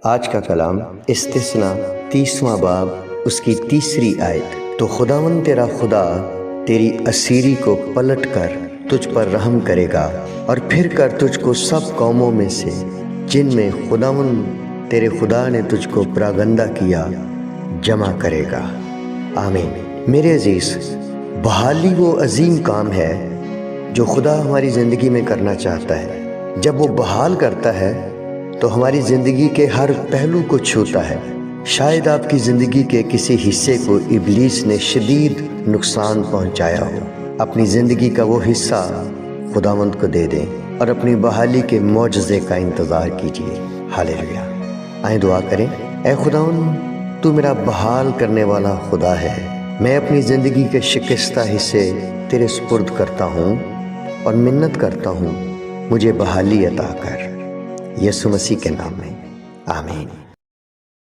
آج کا کلام استثنا 30واں باب اس کی 3ری آیت۔ تو خداوند تیرا خدا تیری اسیری کو پلٹ کر تجھ پر رحم کرے گا اور پھر کر تجھ کو سب قوموں میں سے جن میں خداوند تیرے خدا نے تجھ کو پراگندہ کیا جمع کرے گا۔ آمین۔ میرے عزیز، بحالی وہ عظیم کام ہے جو خدا ہماری زندگی میں کرنا چاہتا ہے۔ جب وہ بحال کرتا ہے تو ہماری زندگی کے ہر پہلو کو چھوتا ہے۔ شاید آپ کی زندگی کے کسی حصے کو ابلیس نے شدید نقصان پہنچایا ہو۔ اپنی زندگی کا وہ حصہ خداوند کو دے دیں اور اپنی بحالی کے معجزے کا انتظار کیجیے۔ ہاللیلویا۔ آئیں دعا کریں۔ اے خداوند، تو میرا بحال کرنے والا خدا ہے۔ میں اپنی زندگی کے شکستہ حصے تیرے سپرد کرتا ہوں اور منت کرتا ہوں، مجھے بحالی عطا کر۔ یسوع مسیح کے نام میں آمین۔